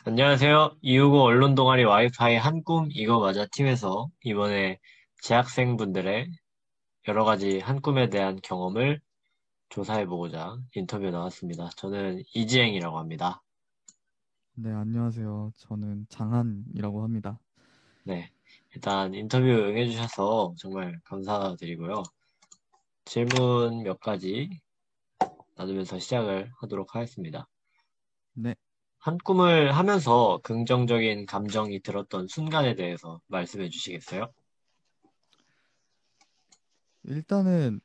안녕하세요. 259 언론 동아리 와이파이 한 꿈 이거 맞아 팀에서 이번에 재학생분들의 여러 가지 한 꿈에 대한 경험을 조사해보고자 인터뷰 나왔습니다. 저는 이지행이라고 합니다. 네, 안녕하세요. 저는 장한이라고 합니다. 네. 일단 인터뷰 응해주셔서 정말 감사드리고요. 질문 몇 가지 나누면서 시작을 하도록 하겠습니다. 네, 한 꿈을 하면서 긍정적인 감정이 들었던 순간에 대해서 말씀해 주시겠어요? 일단은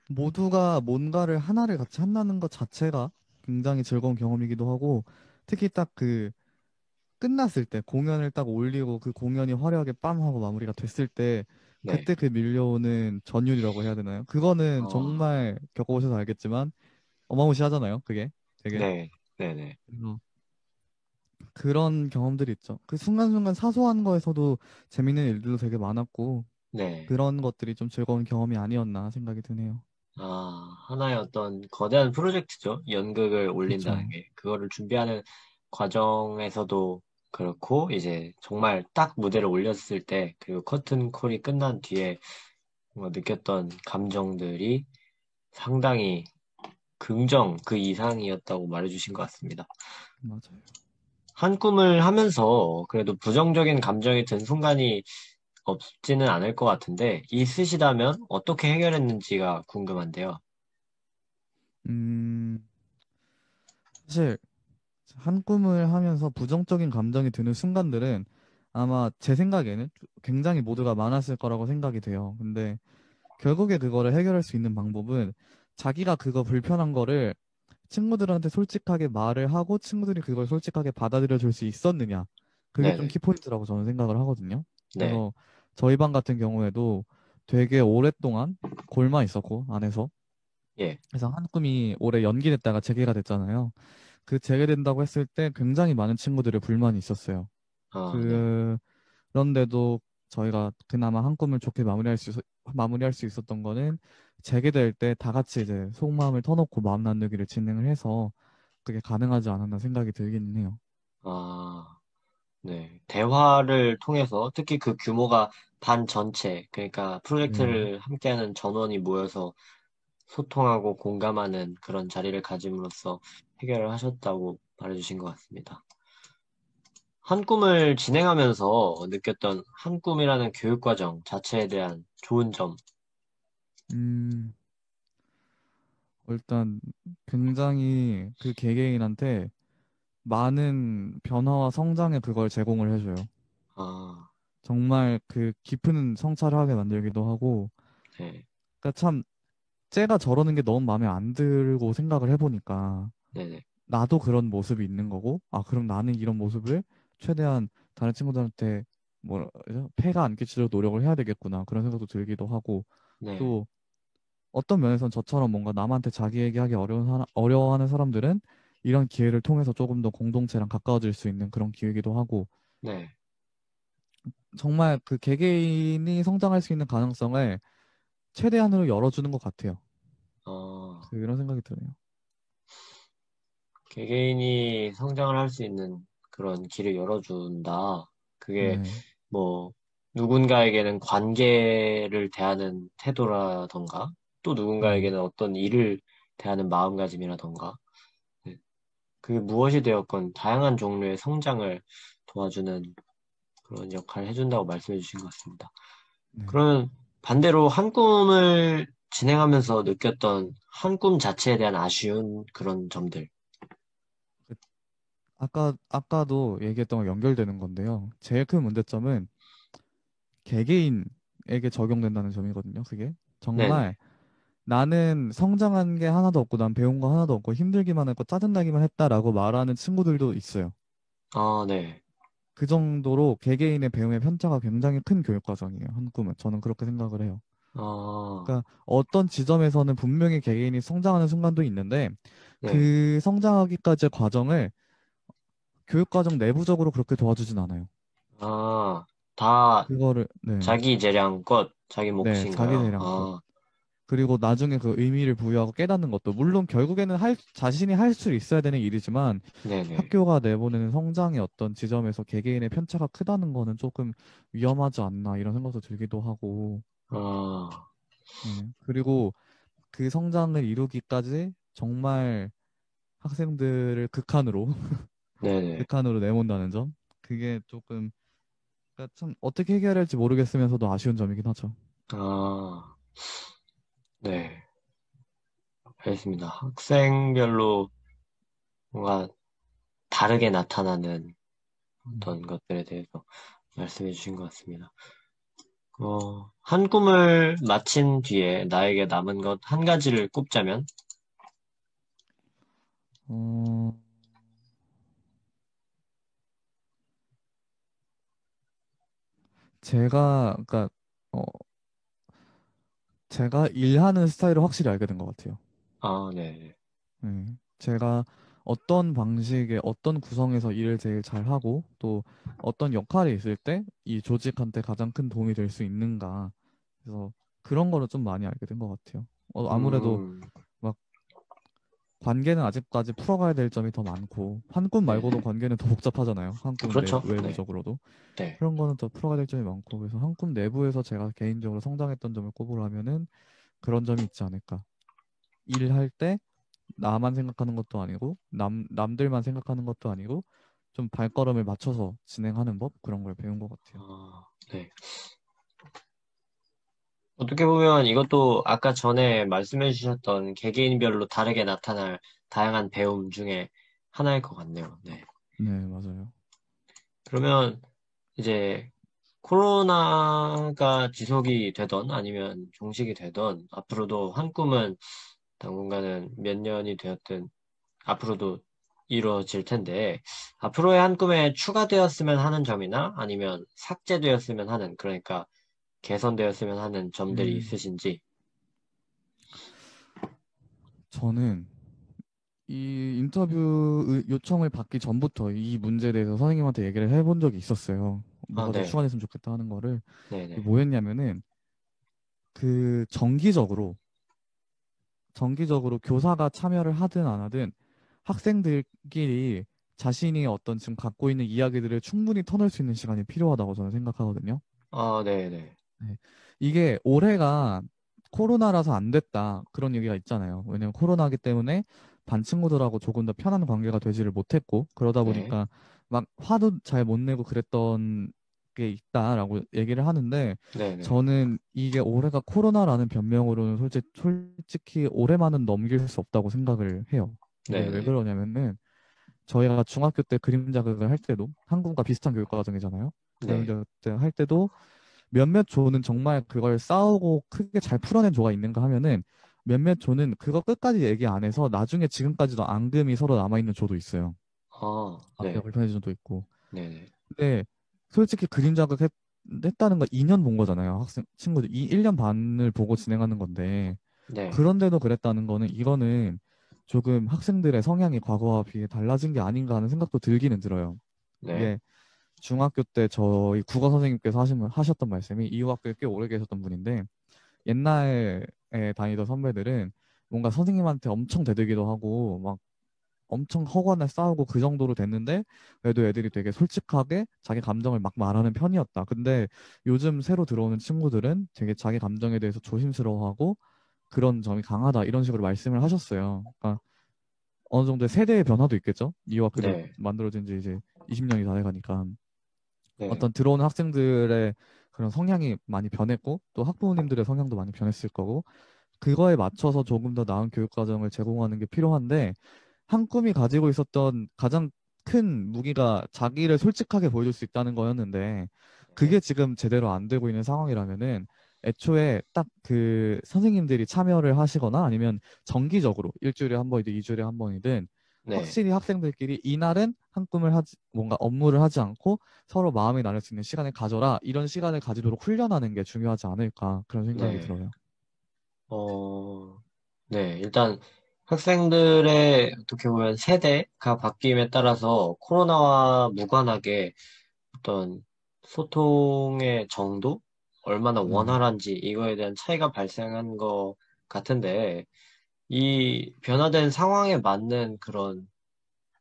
모두가 뭔가를 하나를 같이 한다는 것 자체가 굉장히 즐거운 경험이기도 하고, 특히 딱 그 끝났을 때, 공연을 딱 올리고 그 공연이 화려하게 빰 하고 마무리가 됐을 때, 네. 그때 그 밀려오는 전율이라고 해야 되나요? 그거는 어, 정말 겪어보셔서 알겠지만, 어마무시하잖아요, 그게 되게. 네. 네네. 그래서 그런 경험들이 있죠. 그 순간순간 사소한 거에서도 재밌는 일들도 되게 많았고, 네. 그런 것들이 좀 즐거운 경험이 아니었나 생각이 드네요. 하나의 어떤 거대한 프로젝트죠. 연극을 올린다는 그쵸. 게. 그거를 준비하는 과정에서도 그렇고, 이제 정말 딱 무대를 올렸을 때, 그리고 커튼 콜이 끝난 뒤에 뭔가 느꼈던 감정들이 상당히 긍정 그 이상이었다고 말해주신 것 같습니다. 맞아요. 한 꿈을 하면서 그래도 부정적인 감정이 든 순간이 없지는 않을 것 같은데, 있으시다면 어떻게 해결했는지가 궁금한데요. 음, 사실 한 꿈을 하면서 부정적인 감정이 드는 순간들은 아마 제 생각에는 굉장히 모두가 많았을 거라고 생각이 돼요. 근데 결국에 그거를 해결할 수 있는 방법은 자기가 그거 불편한 거를 친구들한테 솔직하게 말을 하고 친구들이 그걸 솔직하게 받아들여 줄 수 있었느냐. 그게 좀 네네. 키포인트라고 저는 생각을 하거든요. 네. 그래서 저희 반 같은 경우에도 되게 오랫동안 골마 있었고 안에서 예. 그래서 한 꿈이 올해 연기됐다가 재개가 됐잖아요. 그 재개된다고 했을 때 굉장히 많은 친구들의 불만이 있었어요. 네. 그런데도 저희가 그나마 한 꿈을 좋게 마무리할 수 있었던 거는 재개될 때 다 같이 이제 속마음을 터놓고 마음 나누기를 진행을 해서 그게 가능하지 않았나 생각이 들기는 해요. 아, 네. 대화를 통해서 특히 그 규모가 반 전체, 그러니까 네, 프로젝트를 함께하는 전원이 모여서 소통하고 공감하는 그런 자리를 가짐으로써 해결을 하셨다고 말해주신 것 같습니다. 한 꿈을 진행하면서 느꼈던 한 꿈이라는 교육 과정 자체에 대한 좋은 점. 음, 일단 굉장히 그 개개인한테 많은 변화와 성장의 그걸 제공을 해줘요. 아, 정말 그 깊은 성찰을 하게 만들기도 하고, 네. 그러니까 참 쟤가 저러는 게 너무 마음에 안 들고 생각을 해보니까 네네. 나도 그런 모습이 있는 거고, 아, 그럼 나는 이런 모습을 최대한 다른 친구들한테 뭐라 그러죠? 폐가 안 끼치도록 노력을 해야 되겠구나. 그런 생각도 들기도 하고, 네. 또 어떤 면에선 저처럼 뭔가 남한테 자기 얘기하기 어려워하는 사람들은 이런 기회를 통해서 조금 더 공동체랑 가까워질 수 있는 그런 기회이기도 하고, 네. 정말 그 개개인이 성장할 수 있는 가능성을 최대한으로 열어주는 것 같아요. 어, 그런 생각이 드네요. 개개인이 성장을 할 수 있는 그런 길을 열어준다. 그게 네. 뭐 누군가에게는 관계를 대하는 태도라던가 또 네. 누군가에게는 어떤 일을 대하는 마음가짐이라던가 네. 그게 무엇이 되었건 다양한 종류의 성장을 도와주는 그런 역할을 해준다고 말씀해 주신 것 같습니다. 네. 그러면 반대로 한 꿈을 진행하면서 느꼈던 한 꿈 자체에 대한 아쉬운 그런 점들. 그 아까도 얘기했던 거 연결되는 건데요. 제일 큰 문제점은 개개인에게 적용된다는 점이거든요. 그게 네네. 정말 나는 성장한 게 하나도 없고 난 배운 거 하나도 없고 힘들기만 했고 짜증나기만 했다라고 말하는 친구들도 있어요. 네. 그 정도로 개개인의 배움의 편차가 굉장히 큰 교육 과정이에요. 한 꿈은 저는 그렇게 생각을 해요. 어, 그러니까 어떤 지점에서는 분명히 개개인이 성장하는 순간도 있는데 네. 그 성장하기까지의 과정을 교육 과정 내부적으로 그렇게 도와주진 않아요. 아, 다 그거를 네, 자기 재량껏, 자기 네, 자기 몫인가요? 대량껏. 그리고 나중에 그 의미를 부여하고 깨닫는 것도 물론 결국에는 자신이 할 수 있어야 되는 일이지만 네네. 학교가 내보내는 성장의 어떤 지점에서 개개인의 편차가 크다는 거는 조금 위험하지 않나 이런 생각도 들기도 하고 아, 네. 그리고 그 성장을 이루기까지 정말 학생들을 극한으로 네네. 극한으로 내몬다는 점 그게 조금 그러니까 참 어떻게 해결해야 할지 모르겠으면서도 아쉬운 점이긴 하죠. 아, 네. 알겠습니다. 학생별로 뭔가 다르게 나타나는 음. 어떤 것들에 대해서 말씀해 주신 것 같습니다. 한 꿈을 마친 뒤에 나에게 남은 것 한 가지를 꼽자면, 어, 그러니까 어, 제가 일하는 스타일을 확실히 알게 된 것 같아요. 아, 네. 제가 어떤 방식의 어떤 구성에서 일을 제일 잘하고 또 어떤 역할이 있을 때 이 조직한테 가장 큰 도움이 될 수 있는가. 그래서 그런 거를 좀 많이 알게 된 것 같아요. 아무래도 음, 막 관계는 아직까지 풀어가야 될 점이 더 많고 한 꿈 네. 말고도 관계는 더 복잡하잖아요. 한 꿈 그렇죠. 네. 외부적으로도. 네. 그런 거는 더 풀어가야 될 점이 많고 그래서 한 꿈 내부에서 제가 개인적으로 성장했던 점을 꼽으라면은 그런 점이 있지 않을까. 일할 때 나만 생각하는 것도 아니고 남들만 생각하는 것도 아니고 좀 발걸음을 맞춰서 진행하는 법 그런 걸 배운 것 같아요. 네. 어떻게 보면 이것도 아까 전에 말씀해 주셨던 개개인별로 다르게 나타날 다양한 배움 중에 하나일 것 같네요. 네. 네, 맞아요. 그러면 이제 코로나가 지속이 되던 아니면 종식이 되던 앞으로도 한 꿈은 당분간은 몇 년이 되었든 앞으로도 이루어질 텐데 앞으로의 한 꿈에 추가되었으면 하는 점이나 아니면 삭제되었으면 하는 그러니까 개선되었으면 하는 점들이 음, 있으신지. 저는 이 인터뷰 요청을 받기 전부터 이 문제에 대해서 선생님한테 얘기를 해본 적이 있었어요. 아, 뭐가 더 네. 추가됐으면 좋겠다 하는 거를. 그게 네네. 뭐였냐면은 그 정기적으로 교사가 참여를 하든 안 하든 학생들끼리 자신이 어떤 지금 갖고 있는 이야기들을 충분히 터널 수 있는 시간이 필요하다고 저는 생각하거든요. 아, 네네. 네. 이게 올해가 코로나라서 안 됐다. 그런 얘기가 있잖아요. 왜냐면 코로나기 때문에 반 친구들하고 조금 더 편한 관계가 되지를 못했고, 그러다 네. 보니까 막 화도 잘 못 내고 그랬던 게 있다라고 얘기를 하는데, 네네. 저는 이게 올해가 코로나라는 변명으로는 솔직히 올해만은 넘길 수 없다고 생각을 해요. 이게 왜 네네. 그러냐면은, 저희가 중학교 때 그림 자극을 할 때도 한국과 비슷한 교육 과정이잖아요. 그림 네. 자극 때 할 때도 몇몇 조는 정말 그걸 싸우고 크게 잘 풀어낸 조가 있는가 하면은 몇몇 조는 그거 끝까지 얘기 안 해서 나중에 지금까지도 앙금이 서로 남아있는 조도 있어요. 아, 관계가 네. 불편해진 조도 있고. 네네. 근데 솔직히 그림 자극 했다는 거 2년 본 거잖아요. 학생 친구들 1년 반을 보고 진행하는 건데 네. 그런데도 그랬다는 거는 이거는 조금 학생들의 성향이 과거와 비해 달라진 게 아닌가 하는 생각도 들기는 들어요. 네. 이게 중학교 때 저희 국어 선생님께서 하셨던 말씀이 이유학교에 꽤 오래 계셨던 분인데 옛날에 다니던 선배들은 뭔가 선생님한테 엄청 대들기도 하고 막 엄청 허거나 싸우고 그 정도로 됐는데 그래도 애들이 되게 솔직하게 자기 감정을 막 말하는 편이었다. 근데 요즘 새로 들어오는 친구들은 되게 자기 감정에 대해서 조심스러워하고 그런 점이 강하다 이런 식으로 말씀을 하셨어요. 그러니까 어느 정도의 세대의 변화도 있겠죠. 이화학교도 네. 만들어진 지 이제 20년이 다 돼가니까. 네. 어떤 들어오는 학생들의 그런 성향이 많이 변했고 또 학부모님들의 성향도 많이 변했을 거고 그거에 맞춰서 조금 더 나은 교육 과정을 제공하는 게 필요한데 한 꿈이 가지고 있었던 가장 큰 무기가 자기를 솔직하게 보여줄 수 있다는 거였는데 네. 그게 지금 제대로 안 되고 있는 상황이라면은 애초에 딱 그 선생님들이 참여를 하시거나 아니면 정기적으로 일주일에 한 번이든 이주일에 한 번이든 네. 확실히 학생들끼리 이날은 한 꿈을 하지 뭔가 업무를 하지 않고 서로 마음이 나눌 수 있는 시간을 가져라 이런 시간을 가지도록 훈련하는 게 중요하지 않을까 그런 생각이 네. 들어요. 어, 네. 일단 학생들의 어떻게 보면 세대가 바뀜에 따라서 코로나와 무관하게 어떤 소통의 정도? 얼마나 네. 원활한지 이거에 대한 차이가 발생한 거 같은데, 이 변화된 상황에 맞는 그런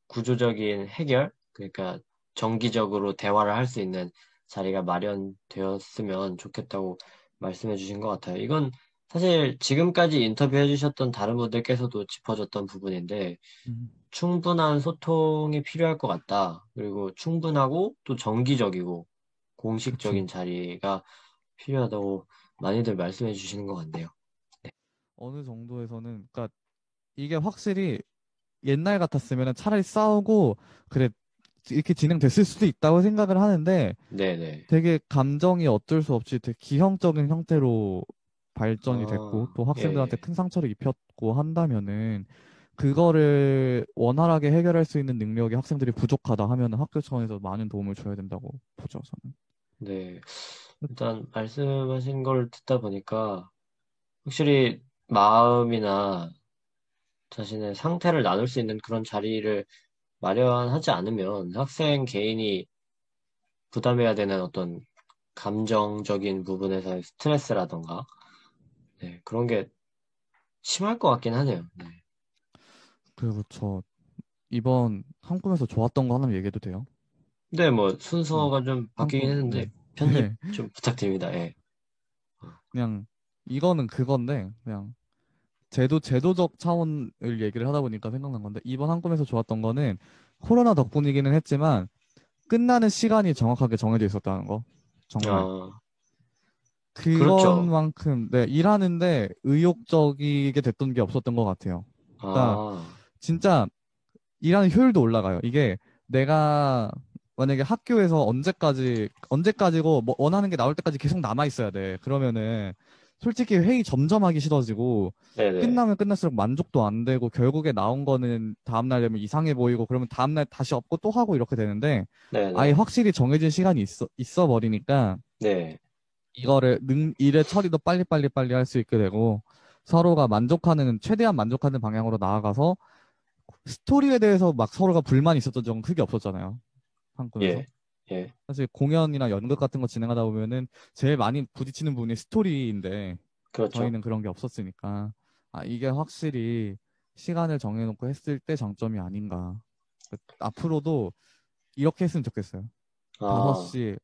구조적인 해결, 그러니까 정기적으로 대화를 할 수 있는 자리가 마련되었으면 좋겠다고 말씀해 주신 것 같아요. 이건 사실 지금까지 인터뷰해 주셨던 다른 분들께서도 짚어줬던 부분인데, 음, 충분한 소통이 필요할 것 같다. 그리고 충분하고 또 정기적이고 그쵸. 공식적인 자리가 필요하다고 많이들 말씀해 주시는 것 같네요. 어느 정도에서는, 그러니까 이게 확실히 옛날 같았으면 차라리 싸우고, 그래, 이렇게 진행됐을 수도 있다고 생각을 하는데, 네네. 되게 감정이 어쩔 수 없이 되게 기형적인 형태로 발전이 됐고, 아, 또 예, 학생들한테 예. 큰 상처를 입혔고 한다면은, 그거를 원활하게 해결할 수 있는 능력이 학생들이 부족하다 하면은 학교 차원에서 많은 도움을 줘야 된다고 보죠, 저는. 네. 일단 말씀하신 걸 듣다 보니까 확실히 마음이나 자신의 상태를 나눌 수 있는 그런 자리를 마련하지 않으면 학생 개인이 부담해야 되는 어떤 감정적인 부분에서의 스트레스라던가 네, 그런 게 심할 것 같긴 하네요. 네. 그리고 저 이번 한꿈에서 좋았던 거 하나 얘기해도 돼요? 근데 뭐 네. 순서가 좀 바뀌긴 한꿈, 했는데 네. 편집 네. 좀 부탁드립니다. 예. 그냥 이거는 그건데, 그냥 제도적 차원을 얘기를 하다 보니까 생각난 건데, 이번 한꿈에서 좋았던 거는 코로나 덕분이기는 했지만, 끝나는 시간이 정확하게 정해져 있었다는 거. 정말. 아, 그렇죠. 그것만큼, 네, 일하는데 의욕적이게 됐던 게 없었던 것 같아요. 그러니까, 아, 진짜 일하는 효율도 올라가요. 이게 내가 만약에 학교에서 언제까지고 뭐 원하는 게 나올 때까지 계속 남아 있어야 돼. 그러면은 솔직히 회의 점점 하기 싫어지고 네네. 끝나면 끝날수록 만족도 안 되고 결국에 나온 거는 다음날 되면 이상해 보이고 그러면 다음날 다시 업고 또 하고 이렇게 되는데 아예 네네. 확실히 정해진 시간이 있어 버리니까 네. 이거를 일의 처리도 빨리 할 수 있게 되고 서로가 최대한 만족하는 방향으로 나아가서 스토리에 대해서 막 서로가 불만이 있었던 적은 크게 없었잖아요. 한국에서. 예. 예. 사실 공연이나 연극 같은 거 진행하다 보면은 제일 많이 부딪히는 부분이 스토리인데 그렇죠. 저희는 그런 게 없었으니까 아, 이게 확실히 시간을 정해놓고 했을 때 장점이 아닌가. 앞으로도 이렇게 했으면 좋겠어요. 아, 5시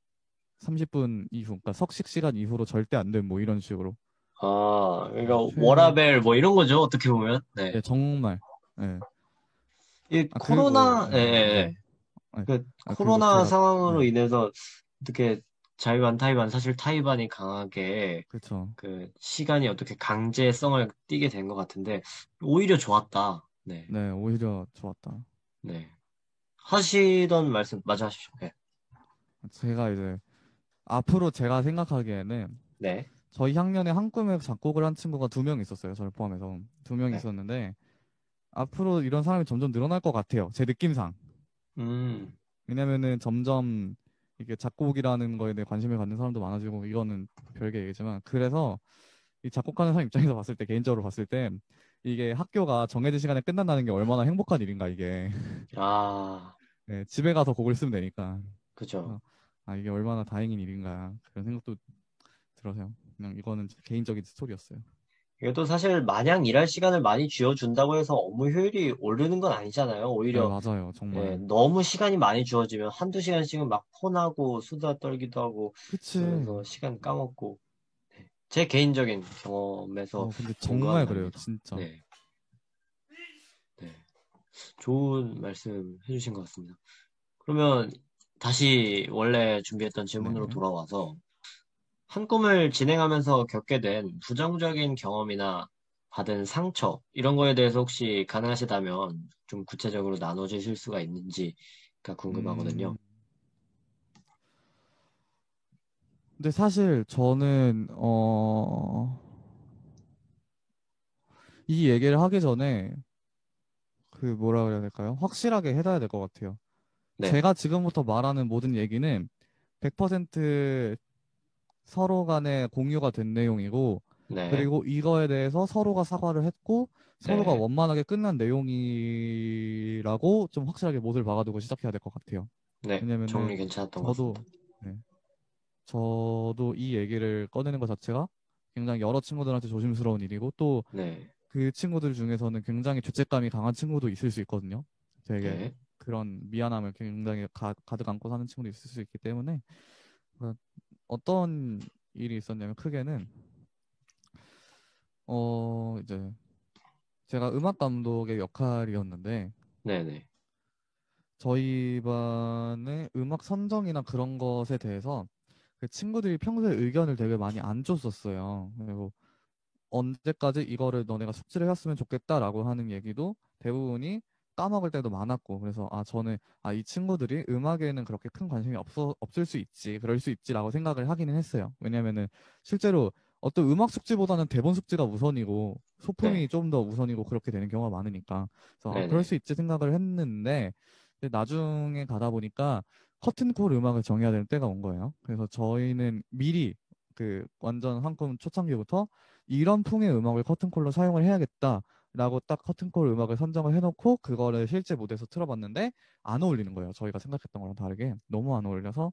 30분 이후, 그러니까 석식 시간 이후로 절대 안 돼. 뭐 이런 식으로. 그러니까 최, 워라벨 뭐 이런 거죠. 어떻게 보면. 네. 네, 정말. 네. 이 아, 그리고, 코로나, 예, 예. 네. 예. 네. 그 그리고 코로나 제가, 네. 상황으로 인해서 어떻게 자유반 타이반 사실 타이반이 강하게 그쵸. 그 시간이 어떻게 강제성을 띠게 된 것 같은데 오히려 좋았다. 네, 네, 오히려 좋았다. 네. 하시던 말씀 마저 하십시오. 네, 제가 이제 앞으로 제가 생각하기에는 네, 저희 학년에 한 꿈에 작곡을 한 친구가 2명 있었어요. 저를 포함해서 2명 네. 있었는데 앞으로 이런 사람이 점점 늘어날 것 같아요. 제 느낌상. 음, 왜냐면은 점점 이게 작곡이라는 거에 대해 관심을 갖는 사람도 많아지고 이거는 별개 얘기지만 그래서 이 작곡하는 사람 입장에서 봤을 때 개인적으로 봤을 때 이게 학교가 정해진 시간에 끝난다는 게 얼마나 행복한 일인가 이게. 아, 네, 집에 가서 곡을 쓰면 되니까. 그죠. 그래서 아 이게 얼마나 다행인 일인가 그런 생각도 들어서요. 그냥 이거는 제 개인적인 스토리였어요. 이게 또 사실 마냥 일할 시간을 많이 쥐어준다고 해서 업무 효율이 오르는 건 아니잖아요. 네, 오히려 맞아요. 예, 정말. 너무 시간이 많이 주어지면 한두 시간씩은 막 폰하고 수다 떨기도 하고 그치. 그러면서 시간 까먹고 제 개인적인 경험에서 근데 공감이 정말 그래요. 갑니다. 진짜. 네, 네. 좋은 말씀 해주신 것 같습니다. 그러면 다시 원래 준비했던 질문으로 네네. 돌아와서 한 꿈을 진행하면서 겪게 된 부정적인 경험이나 받은 상처, 이런 거에 대해서 혹시 가능하시다면 좀 구체적으로 나눠주실 수가 있는지가 궁금하거든요. 음, 근데 사실 저는, 이 얘기를 하기 전에 그 뭐라 그래야 될까요? 확실하게 해둬야 될 것 같아요. 네, 제가 지금부터 말하는 모든 얘기는 100% 서로 간에 공유가 된 내용이고, 네, 그리고 이거에 대해서 서로가 사과를 했고, 서로가 네, 원만하게 끝난 내용이라고 좀 확실하게 못을 박아두고 시작해야 될 것 같아요. 네. 왜냐면은 정리 괜찮았던 것 같습니다. 저도, 네, 저도 이 얘기를 꺼내는 것 자체가 굉장히 여러 친구들한테 조심스러운 일이고 또 네, 그 친구들 중에서는 굉장히 죄책감이 강한 친구도 있을 수 있거든요. 되게 네, 그런 미안함을 굉장히 가득 안고 사는 친구도 있을 수 있기 때문에 그 어떤 일이 있었냐면 크게는 이제 제가 음악 감독의 역할이었는데 네, 네, 저희 반의 음악 선정이나 그런 것에 대해서 그 친구들이 평소에 의견을 되게 많이 안 줬었어요. 그리고 언제까지 이거를 너네가 숙지를 했으면 좋겠다라고 하는 얘기도 대부분이 까먹을 때도 많았고 그래서 저는 이 친구들이 음악에는 그렇게 큰 관심이 없을 수 있지 그럴 수 있지라고 생각을 하기는 했어요. 왜냐면은 실제로 어떤 음악 숙지보다는 대본 숙지가 우선이고 소품이 네, 좀 더 우선이고 그렇게 되는 경우가 많으니까 그래서 네, 그럴 네, 수 있지 생각을 했는데 근데 나중에 가다 보니까 커튼콜 음악을 정해야 될 때가 온 거예요. 그래서 저희는 미리 그 완전 한꿈 초창기부터 이런 풍의 음악을 커튼콜로 사용을 해야겠다라고 딱 커튼콜 음악을 선정을 해놓고 그거를 실제 무대에서 틀어봤는데 안 어울리는 거예요. 저희가 생각했던 거랑 다르게 너무 안 어울려서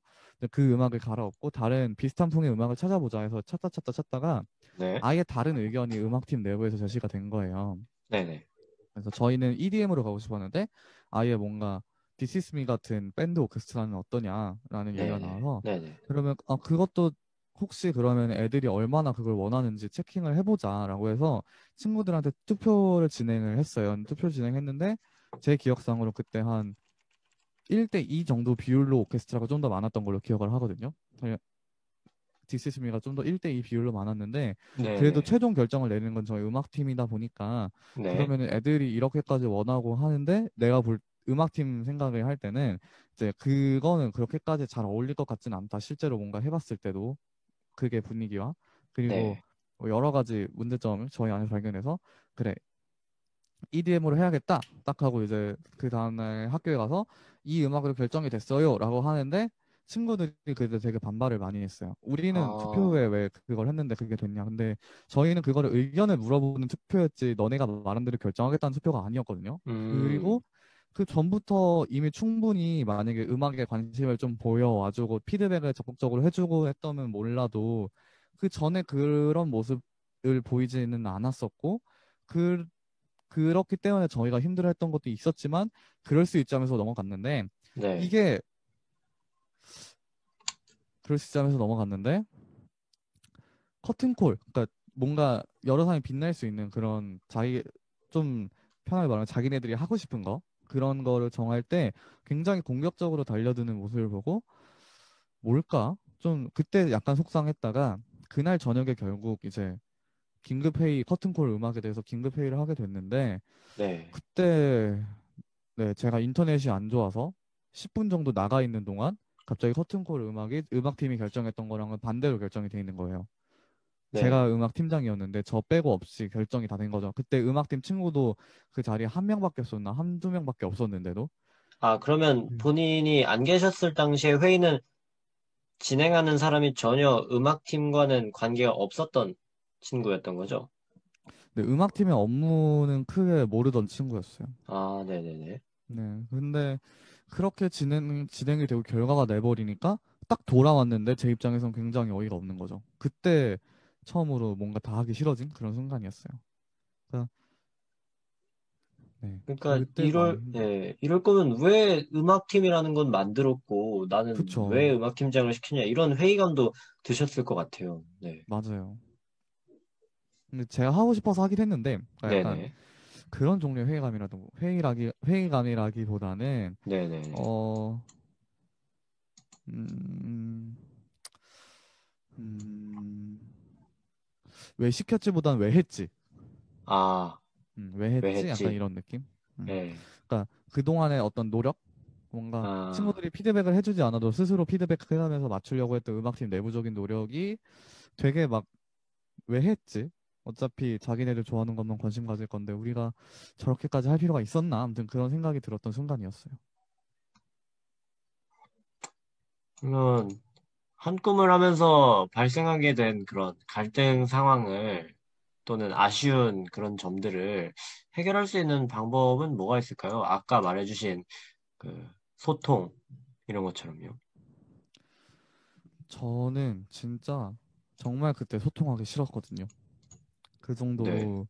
그 음악을 갈아엎고 다른 비슷한 풍의 음악을 찾아보자 해서 찾다가 네, 아예 다른 의견이 음악팀 내부에서 제시가 된 거예요. 네, 네. 그래서 저희는 EDM으로 가고 싶었는데 아예 뭔가 This Is Me 같은 밴드 오케스트라는 어떠냐라는 얘기가 네네, 나와서 네네. 그러면 그것도 혹시 그러면 애들이 얼마나 그걸 원하는지 체킹을 해보자라고 해서 친구들한테 투표를 진행을 했어요. 투표 진행했는데 제 기억상으로 그때 한 1대2 정도 비율로 오케스트라가 좀 더 많았던 걸로 기억을 하거든요. 디스스미가 좀 더 1대2 비율로 많았는데 그래도 네네, 최종 결정을 내리는 건 저희 음악팀이다 보니까 네. 그러면은 애들이 이렇게까지 원하고 하는데 내가 볼 음악팀 생각을 할 때는 이제 그거는 그렇게까지 잘 어울릴 것 같진 않다. 실제로 뭔가 해봤을 때도 그게 분위기와 그리고 네. 뭐 여러 가지 문제점을 저희 안에서 발견해서 그래 EDM으로 해야겠다 딱 하고 이제 그 다음날 학교에 가서 이 음악으로 결정이 됐어요라고 하는데 친구들이 그때 되게 반발을 많이 했어요. 우리는 투표에 아, 왜 그걸 했는데 그게 됐냐. 근데 저희는 그거를 의견을 물어보는 투표였지 너네가 말한 대로 결정하겠다는 투표가 아니었거든요. 음, 그리고 그 전부터 이미 충분히 만약에 음악에 관심을 좀 보여와주고 피드백을 적극적으로 해주고 했다면 몰라도 그 전에 그런 모습을 보이지는 않았었고 그 그렇기 때문에 저희가 힘들어했던 것도 있었지만 그럴 수 있지 하면서 넘어갔는데 네, 이게 그럴 수 있지 하면서 넘어갔는데 커튼콜 그러니까 뭔가 여러 사람이 빛날 수 있는 그런 자기 좀 편하게 말하면 자기네들이 하고 싶은 거 그런 거를 정할 때 굉장히 공격적으로 달려드는 모습을 보고 뭘까 좀 그때 약간 속상했다가 그날 저녁에 결국 이제 긴급회의 커튼콜 음악에 대해서 긴급회의를 하게 됐는데 네. 그때 네, 제가 인터넷이 안 좋아서 10분 정도 나가 있는 동안 갑자기 커튼콜 음악이 음악팀이 결정했던 거랑은 반대로 결정이 돼 있는 거예요. 제가 네. 음악 팀장이었는데 저 빼고 없이 결정이 다 된 거죠. 그때 음악팀 친구도 그 자리에 한 명밖에 없었나 한두 명밖에 없었는데도 아, 그러면 음. 본인이 안 계셨을 당시에 회의는 진행하는 사람이 전혀 음악팀과는 관계가 없었던 친구였던 거죠? 근데 음악팀의 업무는 크게 모르던 친구였어요. 아, 네네네. 네, 근데 그렇게 진행이 되고 결과가 내버리니까 딱 돌아왔는데 제 입장에선 굉장히 어이가 없는 거죠. 그때 처음으로 뭔가 다 하기 싫어진 그런 순간이었어요. 그러니까 네, 그러니까 그때 많이 힘들었죠. 이럴 거면 왜 음악팀이라는 건 만들었고 나는 왜 그쵸, 음악팀장을 시키냐 이런 회의감도 드셨을 것 같아요. 네. 맞아요. 근데 제가 하고 싶어서 하긴 했는데 그러니까 약간 네네. 그런 종류의 회의감이라기보다는 네네네. 어, 음, 음, 왜 시켰지보단 왜 했지? 아, 왜 왜 했지? 약간 했지? 이런 느낌? 네. 그러니까 그동안의 어떤 노력? 뭔가 아, 친구들이 피드백을 해주지 않아도 스스로 피드백해가면서 맞추려고 했던 음악팀 내부적인 노력이 되게 막 왜 했지? 어차피 자기네들 좋아하는 것만 관심 가질 건데 우리가 저렇게까지 할 필요가 있었나? 아무튼 그런 생각이 들었던 순간이었어요. 그러면 한 꿈을 하면서 발생하게 된 그런 갈등 상황을 또는 아쉬운 그런 점들을 해결할 수 있는 방법은 뭐가 있을까요? 아까 말해주신 그 소통 이런 것처럼요. 저는 진짜 정말 그때 소통하기 싫었거든요. 그 네, 정도로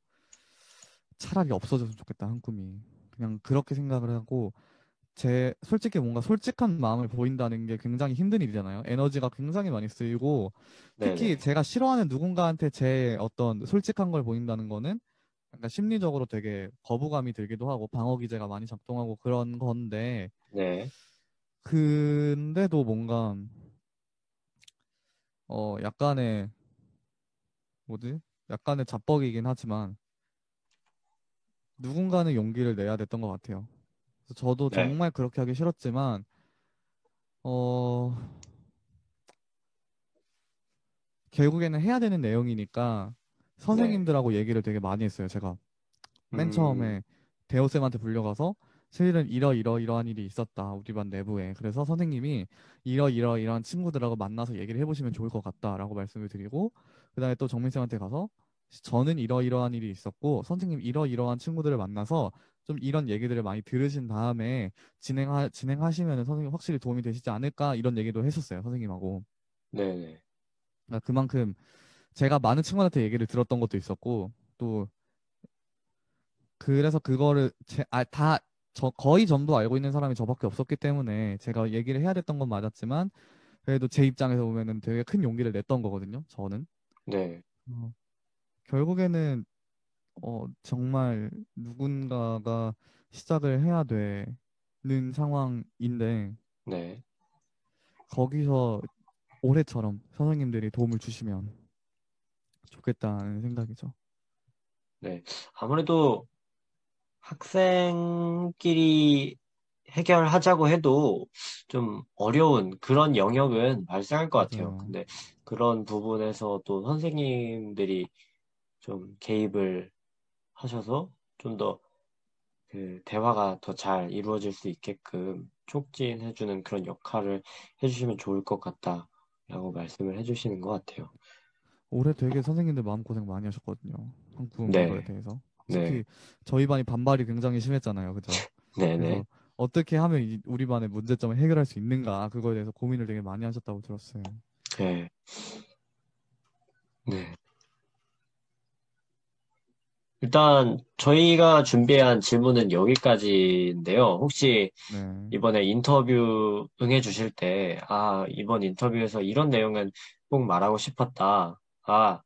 차라리 없어졌으면 좋겠다, 한 꿈이. 그냥 그렇게 생각을 하고, 솔직히 뭔가 솔직한 마음을 보인다는 게 굉장히 힘든 일이잖아요. 에너지가 굉장히 많이 쓰이고, 특히 네네, 제가 싫어하는 누군가한테 제 어떤 솔직한 걸 보인다는 거는 약간 심리적으로 되게 거부감이 들기도 하고, 방어 기제가 많이 작동하고 그런 건데, 네, 근데도 뭔가, 약간의, 뭐지? 약간의 자뻑이긴 하지만, 누군가는 용기를 내야 됐던 것 같아요. 그래서 저도 네, 정말 그렇게 하기 싫었지만, 어, 결국에는 해야 되는 내용이니까 네, 선생님들하고 얘기를 되게 많이 했어요. 제가 맨 음, 처음에 대호쌤한테 불려가서 실은 이러이러한 일이 있었다. 우리 반 내부에. 그래서 선생님이 이러이러이러한 친구들하고 만나서 얘기를 해보시면 좋을 것 같다라고 말씀을 드리고 그다음에 또 정민쌤한테 가서 저는 이러이러한 일이 있었고 선생님 이러이러한 친구들을 만나서 좀 이런 얘기들을 많이 들으신 다음에 진행하시면 선생님 확실히 도움이 되시지 않을까 이런 얘기도 했었어요. 선생님하고. 네네, 그러니까 그만큼 제가 많은 친구한테 얘기를 들었던 것도 있었고 또 그래서 그거를 거의 전부 알고 있는 사람이 저밖에 없었기 때문에 제가 얘기를 해야 됐던 건 맞았지만 그래도 제 입장에서 보면은 되게 큰 용기를 냈던 거거든요. 저는 네, 어, 결국에는 정말 누군가가 시작을 해야 되는 상황인데 네, 거기서 올해처럼 선생님들이 도움을 주시면 좋겠다는 생각이죠. 네. 아무래도 학생끼리 해결하자고 해도 좀 어려운 그런 영역은 발생할 것 같아요. 맞아요. 근데 그런 부분에서 또 선생님들이 좀 개입을 하셔서 좀 더 그 대화가 더 잘 이루어질 수 있게끔 촉진해주는 그런 역할을 해주시면 좋을 것 같다라고 말씀을 해주시는 것 같아요. 올해 되게 선생님들 마음고생 많이 하셨거든요. 한국 이거에 네, 대해서. 네, 특히 저희 반이 반발이 굉장히 심했잖아요. 그죠? 네, 네, 그래서 어떻게 하면 우리 반의 문제점을 해결할 수 있는가 그거에 대해서 고민을 되게 많이 하셨다고 들었어요. 네, 네. 일단 저희가 준비한 질문은 여기까지인데요. 혹시 네. 이번에 인터뷰 응해 주실 때, 아, 이번 인터뷰에서 이런 내용은 꼭 말하고 싶었다. 아,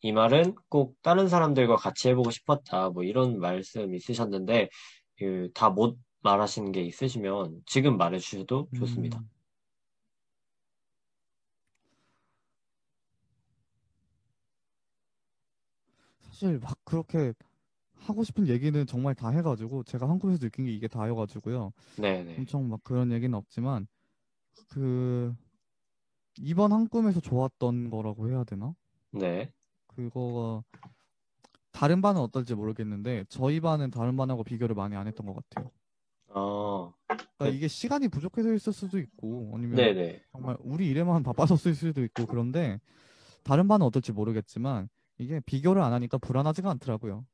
이 말은 꼭 다른 사람들과 같이 해보고 싶었다. 뭐 이런 말씀 있으셨는데, 그, 다 못 말하시는 게 있으시면 지금 말해 주셔도 좋습니다. 음, 사실 막 그렇게 하고 싶은 얘기는 정말 다 해가지고 제가 한국에서 느낀 게 이게 다여가지고요. 네네. 엄청 막 그런 얘기는 없지만 그 이번 한 꿈에서 좋았던 거라고 해야 되나? 네. 그거가 다른 반은 어떨지 모르겠는데 저희 반은 다른 반하고 비교를 많이 안 했던 것 같아요. 어, 그러니까 그, 이게 시간이 부족해서 있을 수도 있고 아니면 네네. 정말 우리 일에만 바빠졌을 수도 있고 그런데 다른 반은 어떨지 모르겠지만 이게 비교를 안 하니까 불안하지가 않더라고요.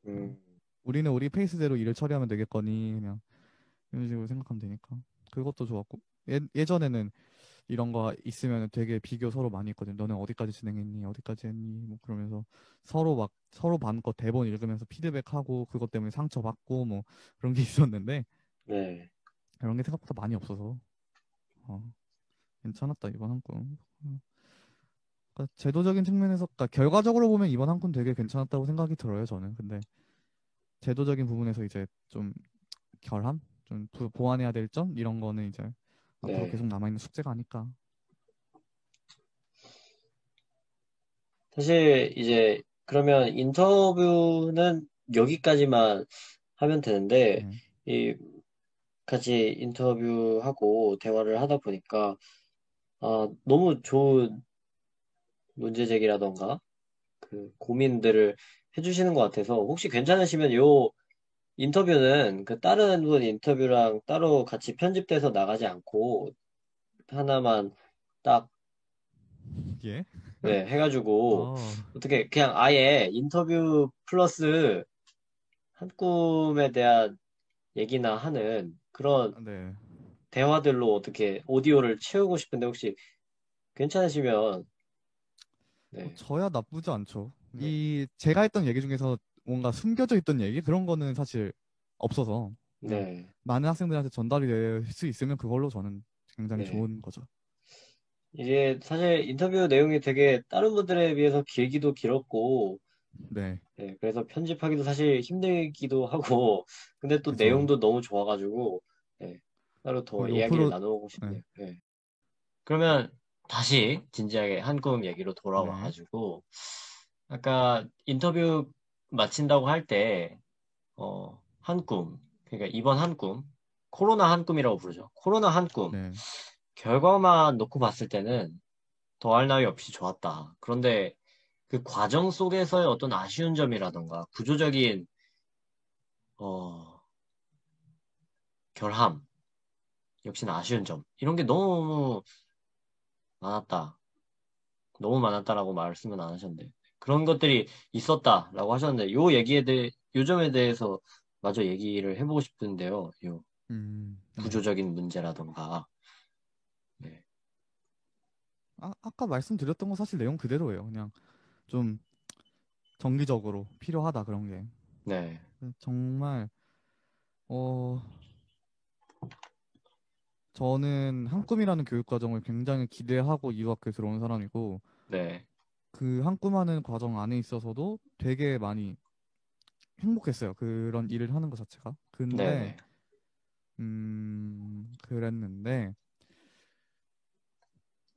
음, 우리는 우리 페이스대로 일을 처리하면 되겠거니 그냥 이런 식으로 생각하면 되니까 그것도 좋았고 예전에는 이런 거 있으면 되게 비교 서로 많이 했거든. 너는 어디까지 진행했니? 어디까지 했니? 뭐 그러면서 서로 반 거 대본 읽으면서 피드백하고 그것 때문에 상처받고 뭐 그런 게 있었는데 네. 그런 게 생각보다 많이 없어서 어, 괜찮았다 이번 한 건. 그러니까 제도적인 측면에서 그러니까 결과적으로 보면 이번 한 건 되게 괜찮았다고 생각이 들어요 저는. 근데 제도적인 부분에서 이제 좀 결함, 좀 보완해야 될 점 이런 거는 이제 앞으로 계속 네. 남아 있는 숙제가 아닐까. 사실 이제 그러면 인터뷰는 여기까지만 하면 되는데 네. 이 같이 인터뷰하고 대화를 하다 보니까 너무 좋은 문제 제기라던가 그 고민들을 해주시는 것 같아서 혹시 괜찮으시면 요 인터뷰는 그 다른 분 인터뷰랑 따로 같이 편집돼서 나가지 않고 하나만 딱 예? 네, 해가지고 어, 어떻게 그냥 아예 인터뷰 플러스 한 꿈에 대한 얘기나 하는 그런 네. 대화들로 어떻게 오디오를 채우고 싶은데 혹시 괜찮으시면 네, 저야 나쁘지 않죠. 네, 이 제가 했던 얘기 중에서 뭔가 숨겨져 있던 얘기 그런 거는 사실 없어서 그냥 네, 많은 학생들한테 전달이 될 수 있으면 그걸로 저는 굉장히 네. 좋은 거죠. 이게 사실 인터뷰 내용이 되게 다른 분들에 비해서 길기도 길었고, 네, 네, 그래서 편집하기도 사실 힘들기도 하고, 근데 또 그쵸. 내용도 너무 좋아가지고, 네, 따로 더 거의 이야기를 5%, 나누고 네, 싶네요. 네. 그러면 다시 진지하게 한꿈 얘기로 네, 돌아와가지고, 아까 인터뷰 마친다고 할 때, 한꿈, 그러니까 이번 한꿈, 코로나 한꿈이라고 부르죠. 코로나 한꿈, 네, 결과만 놓고 봤을 때는 더할 나위 없이 좋았다. 그런데 그 과정 속에서의 어떤 아쉬운 점이라던가 구조적인 어, 결함, 역시나 아쉬운 점 이런 게 너무 많았다. 너무 많았다라고 말씀은 안 하셨는데 그런 것들이 있었다라고 하셨는데 요 점에 대해서 마저 얘기를 해보고 싶은데요. 요 네. 구조적인 문제라던가 네, 아까 말씀드렸던 거 사실 내용 그대로예요. 그냥 좀 정기적으로 필요하다 그런 게. 네, 정말 어 저는 한꿈이라는 교육 과정을 굉장히 기대하고 이 학교에 들어온 사람이고 네, 그 한꿈하는 과정 안에 있어서도 되게 많이 행복했어요. 그런 일을 하는 것 자체가. 네, 근데 네, 그랬는데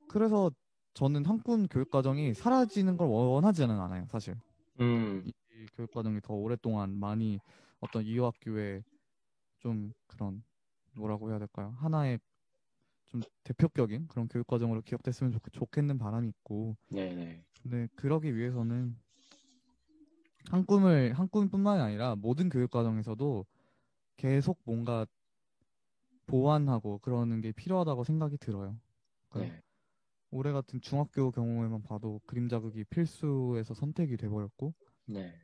그래서 저는 한꿈 교육 과정이 사라지는 걸 원하지는 않아요, 사실. 이 교육 과정이 더 오랫동안 많이 어떤 이화학교의 좀 그런 뭐라고 해야 될까요? 하나의 좀 대표격인 그런 교육 과정으로 기억됐으면 좋겠는 바람이 있고 네, 네, 근데 그러기 위해서는 한 꿈뿐만이 아니라 모든 교육 과정에서도 계속 뭔가 보완하고 그러는 게 필요하다고 생각이 들어요. 그러니까 네, 올해 같은 중학교 경우에만 봐도 그림 자극이 필수에서 선택이 돼버렸고 네,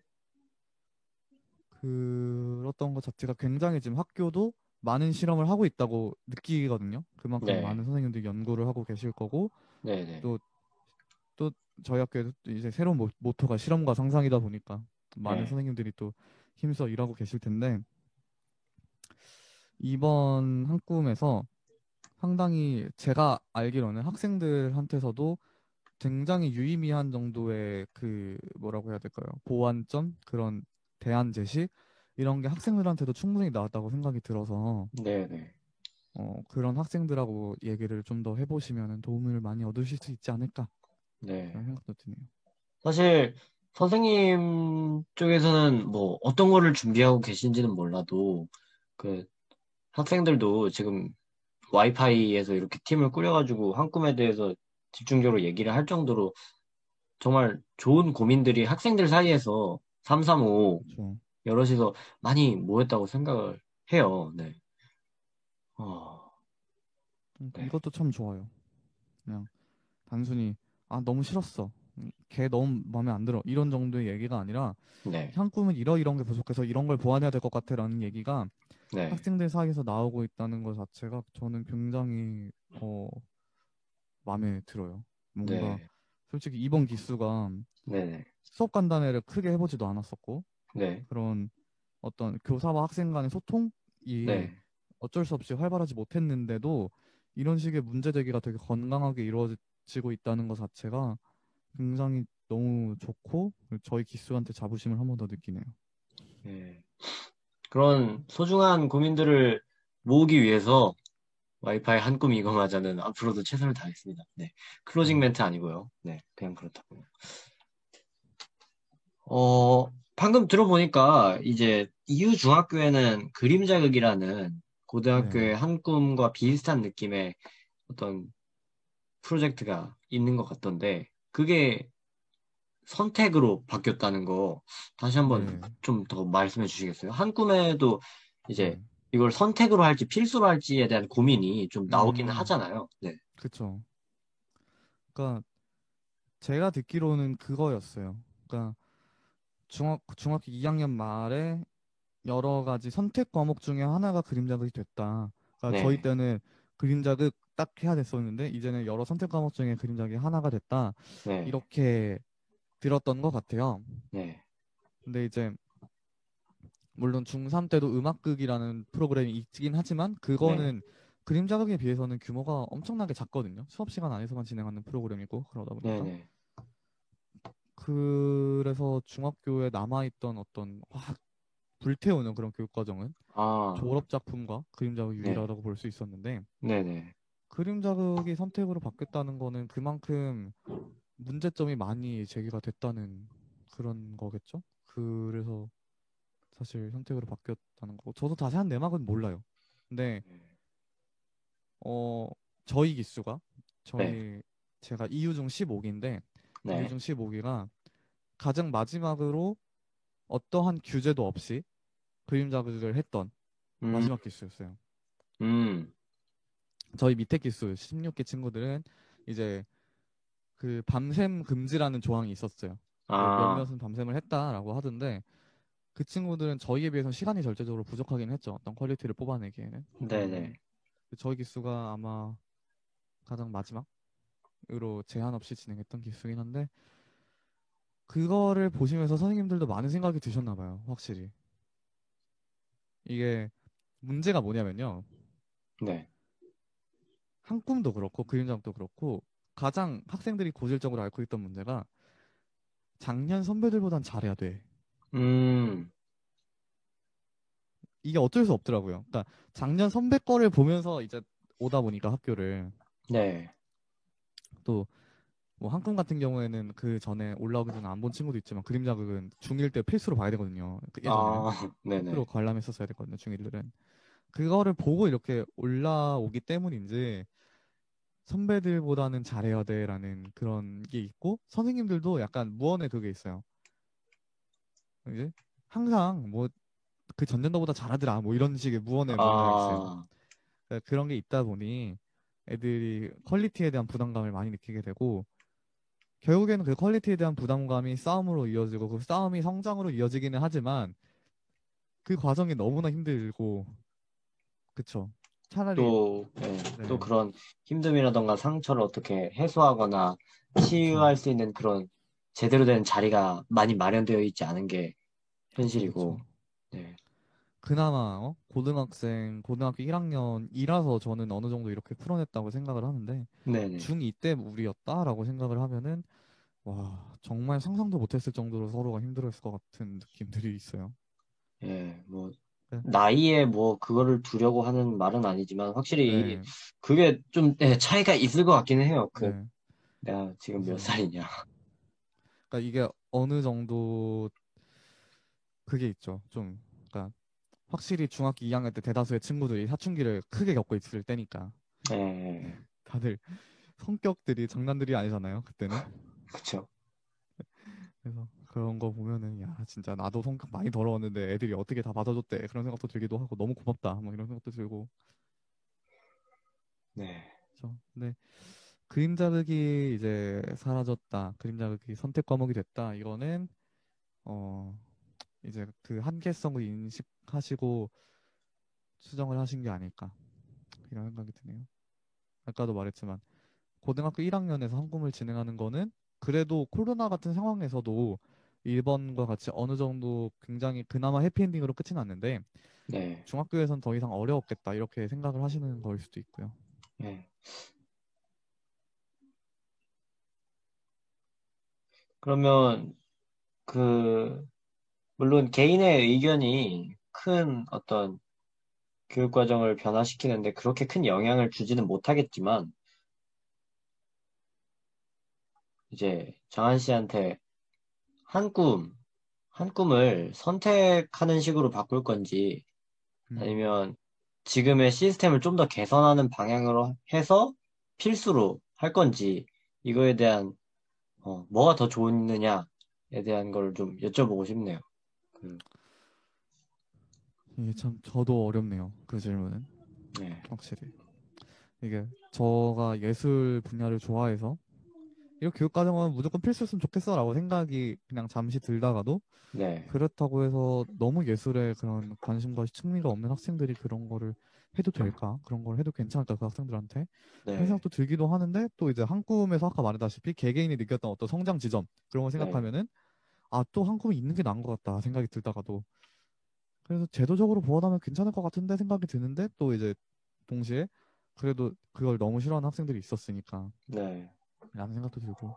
그랬던 것 자체가 굉장히 지금 학교도 많은 실험을 하고 있다고 느끼거든요. 그만큼 네, 많은 선생님들이 연구를 하고 계실 거고 네, 네, 또 또 저희 학교에도 또 이제 새로운 모토가 실험과 상상이다 보니까 많은 네, 선생님들이 또 힘써 일하고 계실 텐데 이번 한 꿈에서 상당히 제가 알기로는 학생들한테서도 굉장히 유의미한 정도의 그 뭐라고 해야 될까요? 보완점 그런 대안 제시 이런 게 학생들한테도 충분히 나왔다고 생각이 들어서 네, 네, 그런 학생들하고 얘기를 좀 더 해보시면 도움을 많이 얻으실 수 있지 않을까 네. 그런 생각도 드네요. 사실 선생님 쪽에서는 뭐 어떤 거를 준비하고 계신지는 몰라도 그 학생들도 지금 와이파이에서 이렇게 팀을 꾸려가지고 한 꿈에 대해서 집중적으로 얘기를 할 정도로 정말 좋은 고민들이 학생들 사이에서 335 그렇죠. 여럿이서 많이 모였다고 생각을 해요. 네. 어, 네. 이것도 참 좋아요. 그냥 단순히 아 너무 싫었어. 걔 너무 마음에 안 들어. 이런 정도의 얘기가 아니라 네. 한 꿈은 이런 게 부족해서 이런 걸 보완해야 될 것 같아라는 얘기가 네. 학생들 사이에서 나오고 있다는 것 자체가 저는 굉장히 마음에 들어요. 뭔가 네. 솔직히 이번 기수가 네. 네. 수업 간담회를 크게 해보지도 않았었고 네. 그런 어떤 교사와 학생 간의 소통이 네. 어쩔 수 없이 활발하지 못했는데도 이런 식의 문제 제기가 되게 건강하게 이루어지고 있다는 것 자체가 굉장히 너무 좋고 저희 기수한테 자부심을 한 번 더 느끼네요. 네. 그런 소중한 고민들을 모으기 위해서 와이파이 한 꿈 이거마저는 앞으로도 최선을 다하겠습니다. 네. 클로징 네, 멘트 아니고요. 네. 그냥 그렇다고요. 방금 들어보니까 이제 이유중학교에는 그림자극이라는 네, 고등학교의 한 꿈과 비슷한 느낌의 어떤 프로젝트가 있는 것 같던데 그게 선택으로 바뀌었다는 거 다시 한번 네, 좀 더 말씀해 주시겠어요? 한 꿈에도 이제 네. 이걸 선택으로 할지 필수로 할지에 대한 고민이 좀 나오기는 음, 하잖아요. 네. 그쵸. 그러니까 제가 듣기로는 그거였어요. 그러니까 중학교 2학년 말에 여러 가지 선택 과목 중에 하나가 그림 자극이 됐다. 그러니까 저희 네. 때는 그림자극 딱 해야 됐었는데 이제는 여러 선택 과목 중에 그림자극이 하나가 됐다. 네, 이렇게 들었던 것 같아요. 네, 근데 이제 물론 중3 때도 음악극이라는 프로그램이 있긴 하지만 네, 그거는 그림자극에 비해서는 규모가 엄청나게 작거든요. 수업 시간 안에서만 진행하는 프로그램이고 그러다 네, 보니까. 네, 그래서 중학교에 남아있던 어떤 확 불태우는 그런 교육 과정은 아, 졸업 작품과 그림자극이 네, 유일하다고 볼 수 있었는데 네, 네, 그림자극이 선택으로 바뀌었다는 거는 그만큼 문제점이 많이 제기가 됐다는 그런 거겠죠? 그래서 사실 선택으로 바뀌었다는 거고 저도 자세한 내막은 몰라요. 근데 어 저희 기수가 네, 저희 제가 이유중 15기인데 네, 이유중 15기가 가장 마지막으로 어떠한 규제도 없이 그림 자극을 했던 음, 마지막 기수였어요. 음, 저희 밑에 기수 16기 친구들은 이제 그 밤샘 금지라는 조항이 있었어요. 그 아, 몇몇은 밤샘을 했다라고 하던데 그 친구들은 저희에 비해서 시간이 절대적으로 부족하긴 했죠. 어떤 퀄리티를 뽑아내기에는. 네, 네, 저희 기수가 아마 가장 마지막으로 제한 없이 진행했던 기수긴 한데 그거를 보시면서 선생님들도 많은 생각이 드셨나 봐요. 확실히. 이게 문제가 뭐냐면요. 네, 한꿈도 그렇고 그림자도 그렇고 가장 학생들이 고질적으로 앓고 있던 문제가 작년 선배들보단 잘해야 돼. 음, 이게 어쩔 수 없더라고요. 그러니까 작년 선배 거를 보면서 이제 오다 보니까 학교를 네, 또 뭐 한꿈 같은 경우에는 그 전에 올라오기 전에 안 본 친구도 있지만 그림 자극은 중1 때 필수로 봐야 되거든요. 그 예전에는 아, 네, 필수로 네, 관람했었어야 됐거든요. 중1들은 그거를 보고 이렇게 올라오기 때문인지 선배들보다는 잘해야 돼라는 그런 게 있고 선생님들도 약간 무언의 그게 있어요. 이제 항상 뭐 그 전년도보다 잘하더라 뭐 이런 식의 무언의 뭔가가 있어요. 아, 그러니까 그런 게 있다 보니 애들이 퀄리티에 대한 부담감을 많이 느끼게 되고 결국에는 그 퀄리티에 대한 부담감이 싸움으로 이어지고 그 싸움이 성장으로 이어지기는 하지만 그 과정이 너무나 힘들고 그쵸. 차라리 또, 네, 또 네 그런 힘듦이라던가 상처를 어떻게 해소하거나 그쵸 치유할 수 있는 그런 제대로 된 자리가 많이 마련되어 있지 않은 게 그쵸 그쵸. 현실이고, 네, 그나마 고등학교 1학년이라서 저는 어느 정도 이렇게 풀어냈다고 생각을 하는데 네네, 중2 때 우리였다라고 생각을 하면은 와 정말 상상도 못했을 정도로 서로가 힘들었을 것 같은 느낌들이 있어요. 예, 뭐, 네, 나이에 뭐, 그거를 두려고 하는 말은 아니지만, 확실히, 네, 그게 좀, 네, 차이가 있을 것 같기는 해요. 네. 내가 지금 몇 그래서 살이냐. 그러니까 이게 어느 정도 그게 있죠. 좀 그러니까 확실히 중학교 2학년 때 대다수의 친구들이 사춘기를 크게 겪고 있을 때니까 예, 다들 성격들이 장난들이 아니잖아요. 그때는. 그쵸. 그래서 그런 거 보면은 야 진짜 나도 성격 많이 더러웠는데 애들이 어떻게 다 받아줬대 그런 생각도 들기도 하고 너무 고맙다 뭐 이런 생각도 들고 네, 그렇죠. 근데 그림 자극이 이제 사라졌다. 그림 자극이 선택 과목이 됐다. 이거는 어 이제 그 한계성을 인식하시고 수정을 하신 게 아닐까 이런 생각이 드네요. 아까도 말했지만 고등학교 1학년에서 한국을 진행하는 거는 그래도 코로나 같은 상황에서도 1번과 같이 어느 정도 굉장히 그나마 해피엔딩으로 끝이 났는데 네, 중학교에선 더 이상 어려웠겠다 이렇게 생각을 하시는 거일 수도 있고요. 네. 그러면, 그, 물론 개인의 의견이 큰 어떤 교육 과정을 변화시키는데 그렇게 큰 영향을 주지는 못하겠지만, 이제 정한 씨한테 한 꿈, 한 꿈을 선택하는 식으로 바꿀 건지, 음, 아니면 지금의 시스템을 좀 더 개선하는 방향으로 해서 필수로 할 건지, 이거에 대한, 뭐가 더 좋느냐에 대한 걸 좀 여쭤보고 싶네요. 그, 이게 참 저도 어렵네요. 그 질문은 네, 확실히 이게 저가 예술 분야를 좋아해서 이 교육 과정은 무조건 필수였으면 좋겠어라고 생각이 그냥 잠시 들다가도 네, 그렇다고 해서 너무 예술에 그런 관심과 흥미가 없는 학생들이 그런 거를 해도 될까? 그런 걸 해도 괜찮을까? 그 학생들한테? 그런 네, 생각도 들기도 하는데 또 이제 한 꿈에서 아까 말했다시피 개개인이 느꼈던 어떤 성장 지점 그런 걸 네, 생각하면은 아, 또 한 꿈이 있는 게 나은 것 같다 생각이 들다가도 그래서 제도적으로 보완하면 괜찮을 것 같은데 생각이 드는데 또 이제 동시에 그래도 그걸 너무 싫어하는 학생들이 있었으니까 네, 라는 생각도 들고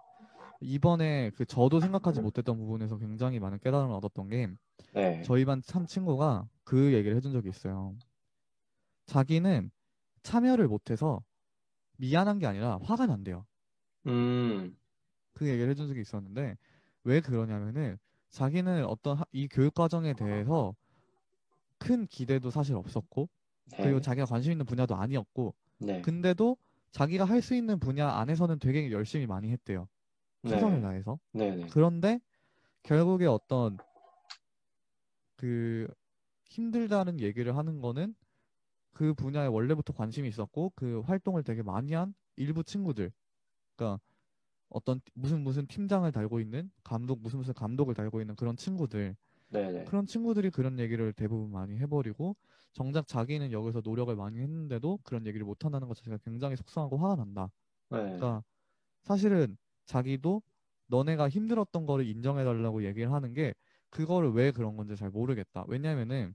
이번에 그 저도 생각하지 못했던 부분에서 굉장히 많은 깨달음을 얻었던 게 네. 저희 반 한 친구가 그 얘기를 해준 적이 있어요. 자기는 참여를 못해서 미안한 게 아니라 화가 난대요. 음, 그 얘기를 해준 적이 있었는데 왜 그러냐면은 자기는 어떤 이 교육 과정에 대해서 큰 기대도 사실 없었고 그리고 네, 자기가 관심 있는 분야도 아니었고 네, 근데도 자기가 할 수 있는 분야 안에서는 되게 열심히 많이 했대요. 최선을 네, 다해서. 네, 네, 그런데 결국에 어떤 그 힘들다는 얘기를 하는 거는 그 분야에 원래부터 관심이 있었고 그 활동을 되게 많이 한 일부 친구들. 그러니까 어떤 무슨 팀장을 달고 있는 감독 무슨 감독을 달고 있는 그런 친구들. 네, 네, 그런 친구들이 그런 얘기를 대부분 많이 해버리고 정작 자기는 여기서 노력을 많이 했는데도 그런 얘기를 못 한다는 것 자체가 굉장히 속상하고 화가 난다. 네, 그러니까 사실은 자기도 너네가 힘들었던 거를 인정해달라고 얘기를 하는 게 그거를 왜 그런 건지 잘 모르겠다. 왜냐면은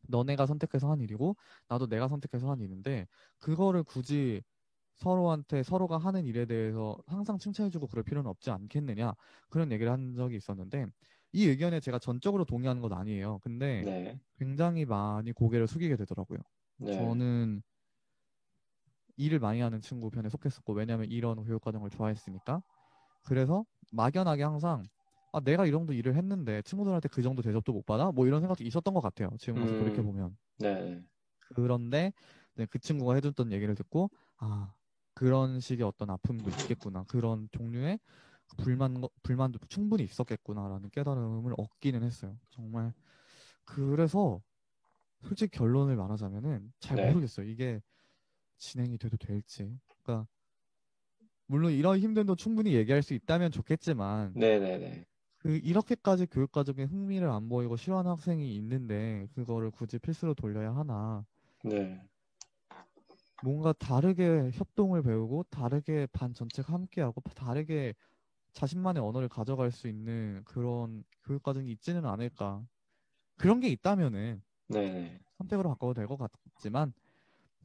너네가 선택해서 한 일이고 나도 내가 선택해서 한 일인데 그거를 굳이 서로한테 서로가 하는 일에 대해서 항상 칭찬해주고 그럴 필요는 없지 않겠느냐 그런 얘기를 한 적이 있었는데 이 의견에 제가 전적으로 동의하는 건 아니에요. 근데 네, 굉장히 많이 고개를 숙이게 되더라고요. 네, 저는 일을 많이 하는 친구 편에 속했었고 왜냐하면 이런 교육 과정을 좋아했으니까 그래서 막연하게 항상 아, 내가 이 정도 일을 했는데 친구들한테 그 정도 대접도 못 받아? 뭐 이런 생각도 있었던 것 같아요. 지금 와서 돌이켜 음, 보면. 네, 그런데 네, 그 친구가 해줬던 얘기를 듣고 아 그런 식의 어떤 아픔도 있겠구나 그런 종류의 불만도 충분히 있었겠구나라는 깨달음을 얻기는 했어요. 정말 그래서 솔직히 결론을 말하자면은 잘 네, 모르겠어요. 이게 진행이 돼도 될지. 그러니까 물론 이런 힘듦도 충분히 얘기할 수 있다면 좋겠지만 네, 네, 네, 그 이렇게까지 교육과정에 흥미를 안 보이고 싫어하는 학생이 있는데 그거를 굳이 필수로 돌려야 하나? 네, 뭔가 다르게 협동을 배우고 다르게 반 전체가 함께하고 다르게 자신만의 언어를 가져갈 수 있는 그런 교육과정이 있지는 않을까. 그런 게 있다면은 네. 선택으로 바꿔도 될 것 같지만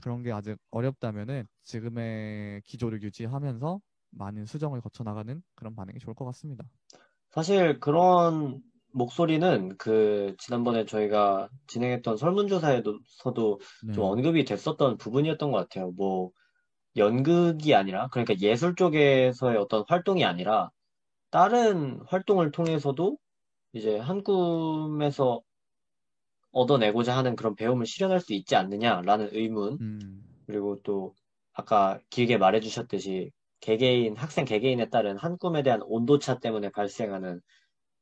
그런 게 아직 어렵다면은 지금의 기조를 유지하면서 많은 수정을 거쳐 나가는 그런 반응이 좋을 것 같습니다. 사실 그런 목소리는 그 지난번에 저희가 진행했던 설문조사에서도 좀 네. 언급이 됐었던 부분이었던 것 같아요. 뭐 연극이 아니라 그러니까 예술 쪽에서의 어떤 활동이 아니라 다른 활동을 통해서도 이제 한 꿈에서 얻어내고자 하는 그런 배움을 실현할 수 있지 않느냐라는 의문 음, 그리고 또 아까 길게 말해주셨듯이 개개인 학생 개개인에 따른 한 꿈에 대한 온도차 때문에 발생하는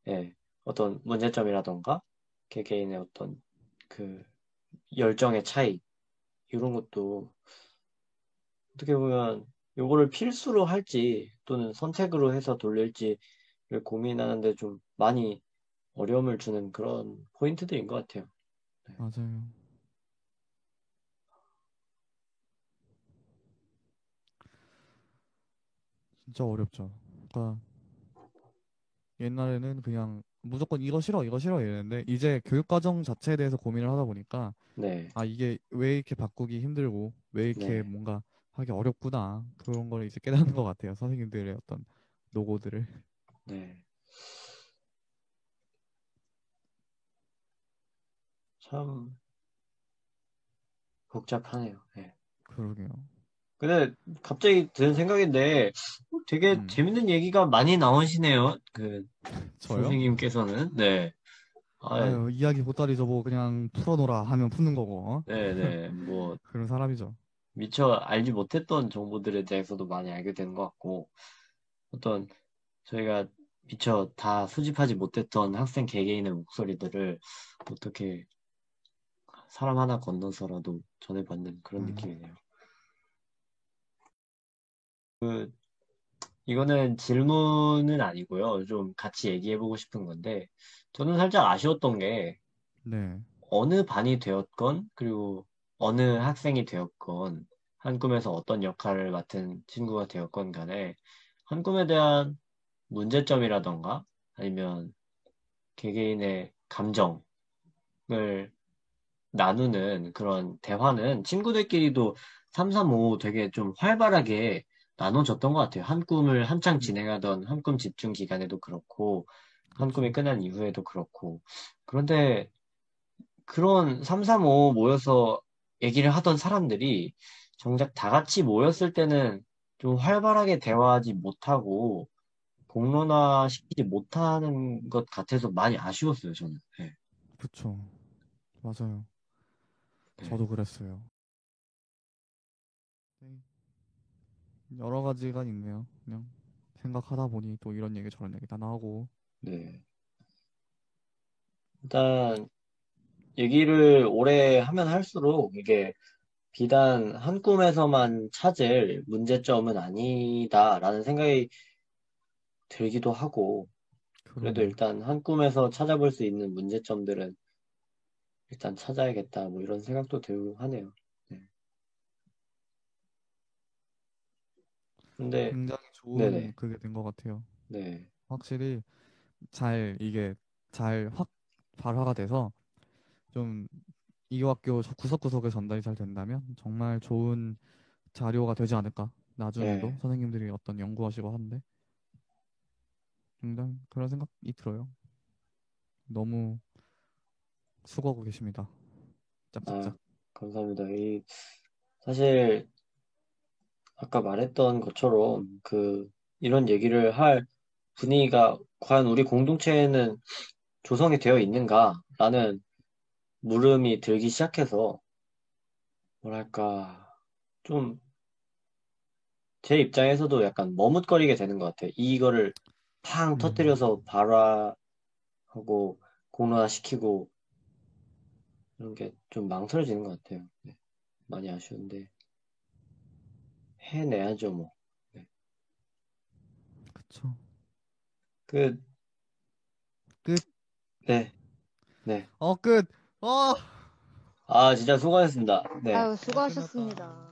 예, 어떤 문제점이라던가 개개인의 어떤 그 열정의 차이 이런 것도 어떻게 보면 요거를 필수로 할지 또는 선택으로 해서 돌릴지를 고민하는데 좀 많이 어려움을 주는 그런 포인트들인 것 같아요. 네. 맞아요. 진짜 어렵죠. 그러니까 옛날에는 그냥 무조건 이거 싫어, 이거 싫어 이랬는데 이제 교육과정 자체에 대해서 고민을 하다 보니까 네, 아, 이게 왜 이렇게 바꾸기 힘들고 왜 이렇게 네, 뭔가 하기 어렵구나. 그런 걸 이제 깨닫는 것 같아요. 선생님들의 어떤 노고들을. 네. 참 복잡하네요. 네. 그러게요. 근데 갑자기 드는 생각인데 되게 음, 재밌는 얘기가 많이 나오시네요. 그 저요? 선생님께서는. 네. 아, 아유, 이야기 보따리 저보 그냥 풀어놓으라 하면 푸는 거고. 어? 네네. 뭐, 그런 사람이죠. 미처 알지 못했던 정보들에 대해서도 많이 알게 되는 것 같고, 어떤 저희가 미처 다 수집하지 못했던 학생 개개인의 목소리들을 어떻게 사람 하나 건너서라도 전해받는 그런 음, 느낌이네요. 이거는 질문은 아니고요. 좀 같이 얘기해보고 싶은 건데, 저는 살짝 아쉬웠던 게, 네. 어느 반이 되었건, 그리고 어느 학생이 되었건, 한 꿈에서 어떤 역할을 맡은 친구가 되었건 간에, 한 꿈에 대한 문제점이라던가, 아니면 개개인의 감정을 나누는 그런 대화는 친구들끼리도 335 되게 좀 활발하게 나눠졌던 것 같아요. 한 꿈을 한창 음, 진행하던 한 꿈 집중 기간에도 그렇고, 한 꿈이 그쵸. 끝난 이후에도 그렇고. 그런데 그런 335 모여서 얘기를 하던 사람들이 정작 다 같이 모였을 때는 좀 활발하게 대화하지 못하고 공론화 시키지 못하는 것 같아서 많이 아쉬웠어요, 저는. 네. 그쵸. 맞아요. 네. 저도 그랬어요. 네. 여러 가지가 있네요. 그냥 생각하다 보니 또 이런 얘기 저런 얘기 다 나오고. 네. 일단 얘기를 오래 하면 할수록 이게 비단 한 꿈에서만 찾을 문제점은 아니다라는 생각이 들기도 하고, 그래도 그러네요. 일단 한 꿈에서 찾아볼 수 있는 문제점들은 일단 찾아야겠다, 뭐 이런 생각도 들고 하네요. 네. 근데, 굉장히 좋은 네네, 그게 된 것 같아요. 네, 확실히 이게 잘 확 발화가 돼서 좀 이교학교 구석구석에 전달이 잘 된다면 정말 좋은 자료가 되지 않을까. 나중에도 네. 선생님들이 어떤 연구하시고 하는데 굉장히 그런 생각이 들어요. 너무 수고하고 계십니다. 아, 짝짝짝. 감사합니다. 사실, 아까 말했던 것처럼, 이런 얘기를 할 분위기가 과연 우리 공동체에는 조성이 되어 있는가라는 물음이 들기 시작해서, 뭐랄까, 좀, 제 입장에서도 약간 머뭇거리게 되는 것 같아요. 이거를 팡 터뜨려서 발화하고 공론화시키고, 이런 게 좀 망설여지는 것 같아요. 네, 많이 아쉬운데, 해내야죠, 뭐. 네. 그쵸. 그, 끝. 네, 네. 끝. 어. 아, 진짜 수고하셨습니다. 네. 아유, 끝났다. 수고하셨습니다.